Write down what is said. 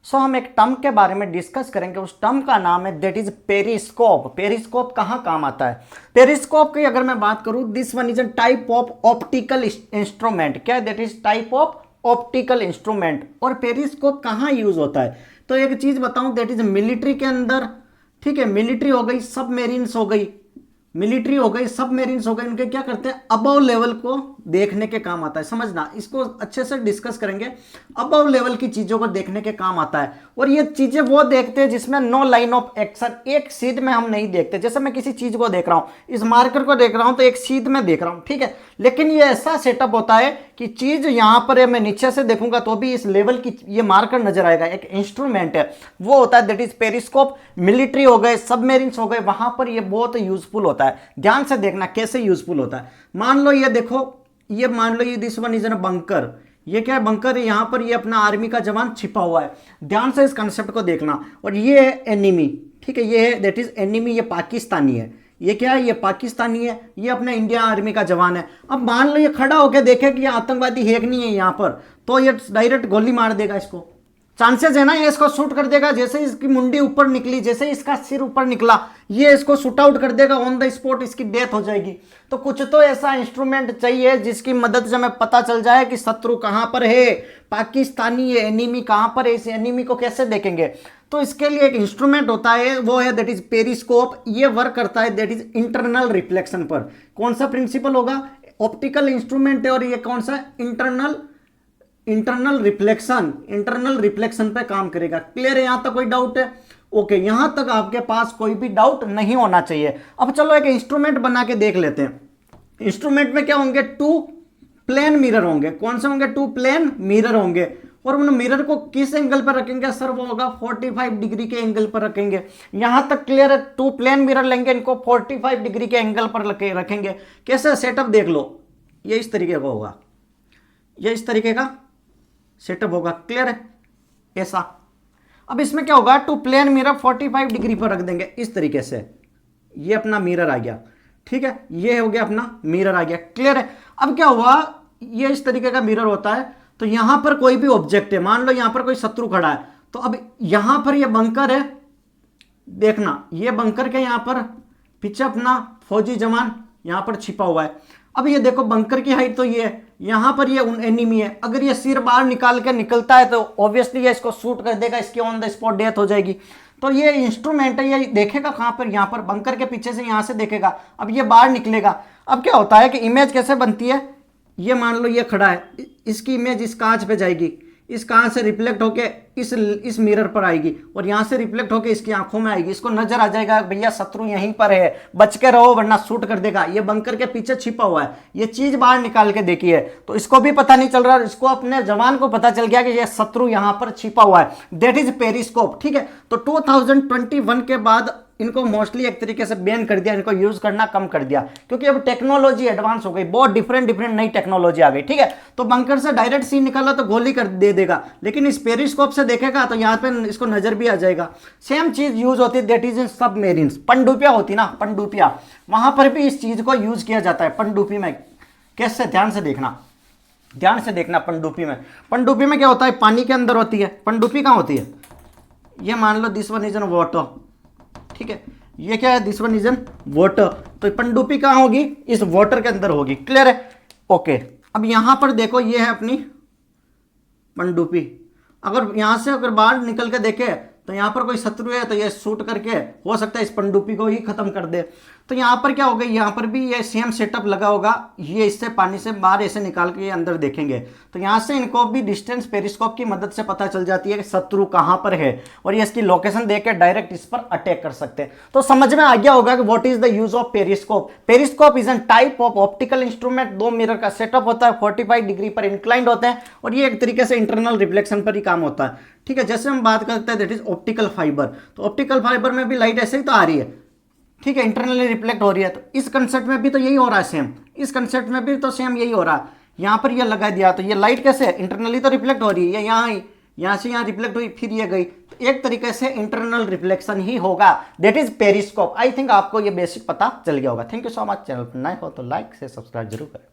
सो हम एक टर्म के बारे में डिस्कस करेंगे, उस टर्म का नाम है दैट इज पेरिस्कोप। पेरिस्कोप कहाँ काम आता है? पेरिस्कोप की अगर मैं बात करूं, this one is a type of optical instrument. क्या? That is type of optical instrument. और पेरिस्कोप कहाँ यूज होता है? तो एक चीज बताऊं, दैट इज मिलिट्री के अंदर। ठीक है, मिलिट्री हो गई, सबमेरीन्स हो गई, मिलिट्री हो गई, सबमेरीन्स हो गए, इनके क्या करते हैं, अबव लेवल को देखने के काम आता है। समझना, इसको अच्छे से डिस्कस करेंगे। अबव लेवल की चीजों को देखने के काम आता है। और ये चीजें वो देखते हैं जिसमें नो लाइन ऑफ एक्शन, एक सीध में हम नहीं देखते। जैसे मैं किसी चीज को देख रहा हूं, इस मार्कर को देख रहा हूं तो एक सीध में देख रहा हूं, ठीक है। लेकिन ये ऐसा सेटअप होता है कि चीज यहां पर है, मैं नीचे से देखूंगा तो भी इस लेवल की ये मार्कर नजर आएगा। एक इंस्ट्रूमेंट है, वो होता है दैट इज पेरिस्कोप। मिलिट्री हो गए, सबमेरिन्स हो गए, वहां पर ये बहुत यूजफुल होता है। ध्यान से देखना कैसे यूजफुल होता है। मान लो ये देखो, ये मान लो ये this one is N bunker. ये क्या है? बंकर है। यहां पर ये अपना आर्मी का जवान छिपा हुआ है। ध्यान से इस कंसेप्ट को देखना। और ये है एनिमी, ठीक है, ये है दैट इज एनिमी, ये पाकिस्तानी है। ये क्या है? ये पाकिस्तानी है, ये अपने इंडिया आर्मी का जवान है। अब मान लो ये खड़ा होकर देखे कि ये आतंकवादी है कि नहीं है यहां पर, तो ये डायरेक्ट गोली मार देगा इसको। चांसेस है ना, ये इसको शूट कर देगा। जैसे इसकी मुंडी ऊपर निकली, जैसे इसका सिर ऊपर निकला, ये इसको शूट आउट कर देगा, ऑन द स्पॉट इसकी डेथ हो जाएगी। तो कुछ तो ऐसा इंस्ट्रूमेंट चाहिए जिसकी मदद से हमें पता चल जाए कि शत्रु कहां पर है, पाकिस्तानी है, एनिमी कहां पर है। इस एनिमी को कैसे देखेंगे? तो इसके लिए एक इंस्ट्रूमेंट होता है, वो है दैट इज पेरिस्कोप। ये वर्क करता है दैट इज इंटरनल रिफ्लेक्शन पर। कौन सा प्रिंसिपल होगा? ऑप्टिकल इंस्ट्रूमेंट है, और ये कौन सा? इंटरनल रिफ्लेक्शन पे काम करेगा। क्लियर है? यहां तक कोई डाउट है? ओके, यहां तक आपके पास कोई भी डाउट नहीं होना चाहिए। अब चलो एक इंस्ट्रूमेंट बना के देख लेते हैं। इंस्ट्रूमेंट में क्या होंगे? टू प्लेन मिरर होंगे। कौन से होंगे? टू प्लेन मिरर होंगे। और उन मिरर को किस एंगल पर रखेंगे सर? वो होगा 45 डिग्री के एंगल पर रखेंगे। यहां तक क्लियर है? टू प्लेन मिरर लेंगे, इनको 45 डिग्री के एंगल पर रखेंगे। कैसे सेटअप देख लो, ये इस तरीके का होगा, ये इस तरीके का सेटअप होगा। क्लियर है? ऐसा। अब इसमें क्या होगा? टू प्लेन मिरर 45 डिग्री पर रख देंगे इस तरीके से। ये अपना मिरर आ गया, ठीक है, ये हो गया अपना मिरर आ गया। क्लियर है? अब क्या हुआ, ये इस तरीके का मिरर होता है। तो यहां पर कोई भी ऑब्जेक्ट है, मान लो यहां पर कोई शत्रु खड़ा है, तो अब यहां पर ये बंकर है, देखना ये बंकर के यहां पर पीछे अपना फौजी जवान यहां पर छिपा हुआ है। अब ये देखो बंकर की हाइट तो ये है, यहां पर ये एनिमी है। अगर ये सिर बाहर निकाल के निकलता है तो ऑब्वियसली ये इसको शूट कर देगा, इसकी ऑन द स्पॉट डेथ हो जाएगी। तो ये इंस्ट्रूमेंट है, ये देखेगा कहां पर? यहां पर बंकर के पीछे से यहां से देखेगा। अब ये बाहर निकलेगा। अब क्या होता है कि इमेज कैसे बनती है? ये मान लो ये खड़ा है, इसकी इमेज इस कांच पे जाएगी, इस कांच से रिफ्लेक्ट होके इस मिरर पर आएगी, और यहां से रिफ्लेक्ट होके इसकी आंखों में आएगी। इसको नजर आ जाएगा भैया शत्रु यहीं पर है, बच के रहो वरना शूट कर देगा। ये बंकर के पीछे छिपा हुआ है, ये चीज बाहर निकाल के देखी है, तो इसको भी पता नहीं चल रहा, इसको अपने जवान को पता चल गया कि ये शत्रु यहां पर छिपा हुआ है। That is periscope. ठीक है, तो 2021 के बाद इनको मोस्टली एक तरीके से बैन कर दिया, इनको यूज करना कम कर दिया, क्योंकि अब टेक्नोलॉजी एडवांस हो गई, बहुत डिफरेंट नई टेक्नोलॉजी आ गई। ठीक है, तो बंकर से डायरेक्ट सीन निकाला तो गोली कर दे देगा, लेकिन इस पेरिस्कोप से देखेगा तो यहाँ पे इसको नजर भी आ जाएगा। सेम चीज यूज होती है दैट इज इन सबमेरीन्स। पनडुब्बियां होती ना, पनडुब्बियां, वहां पर भी इस चीज को यूज किया जाता है। पनडुब्बी में कैसे? ध्यान से देखना, ध्यान से देखना। पनडुब्बी में क्या होता है? पानी के अंदर होती है। पनडुब्बी कहाँ होती है? ये मान लो this one is an water, ठीक है, ये क्या है? This one is an water. तो पनडुब्बी कहां होगी? इस वाटर के अंदर होगी। क्लियर है? ओके, अब यहां पर देखो, ये है अपनी पनडुब्बी। अगर यहां से अगर बाहर निकल के देखे तो यहां पर कोई शत्रु है तो ये शूट करके हो सकता है इस पनडुब्बी को ही खत्म कर दे। तो यहां पर क्या होगा? यहां पर भी ये सेम सेटअप लगा होगा। ये इससे पानी से बाहर ऐसे निकाल के ये अंदर देखेंगे, तो यहां से इनको भी डिस्टेंस पेरिस्कोप की मदद से पता चल जाती है कि शत्रु कहां पर है, और ये इसकी लोकेशन देख के डायरेक्ट इस पर अटैक कर सकते हैं। तो समझ में आ गया होगा कि what is the use of periscope. Periscope is an type of optical instrument. दो मिरर का सेटअप होता है, 45 डिग्री पर इंक्लाइंड होते हैं, और ये एक तरीके से इंटरनल रिफ्लेक्शन पर ही काम होता है। ठीक है, जैसे हम बात करते हैं दैट इज ऑप्टिकल फाइबर, तो ऑप्टिकल फाइबर में भी लाइट ऐसे ही तो आ रही है, ठीक है, इंटरनली रिफ्लेक्ट हो रही है। तो इस कंसेप्ट में भी तो यही हो रहा है सेम, इस कंसेप्ट में भी तो सेम यही हो रहा है। यहां पर ये लगा दिया तो ये लाइट कैसे? इंटरनली तो रिफ्लेक्ट हो रही है, यहां से यहां रिफ्लेक्ट हुई, फिर ये गई, तो एक तरीके से इंटरनल रिफ्लेक्शन ही होगा। That is periscope. I think आपको ये बेसिक पता चल गया होगा। Thank you so much. Channel पर नए हो तो लाइक से सब्सक्राइब जरूर करें।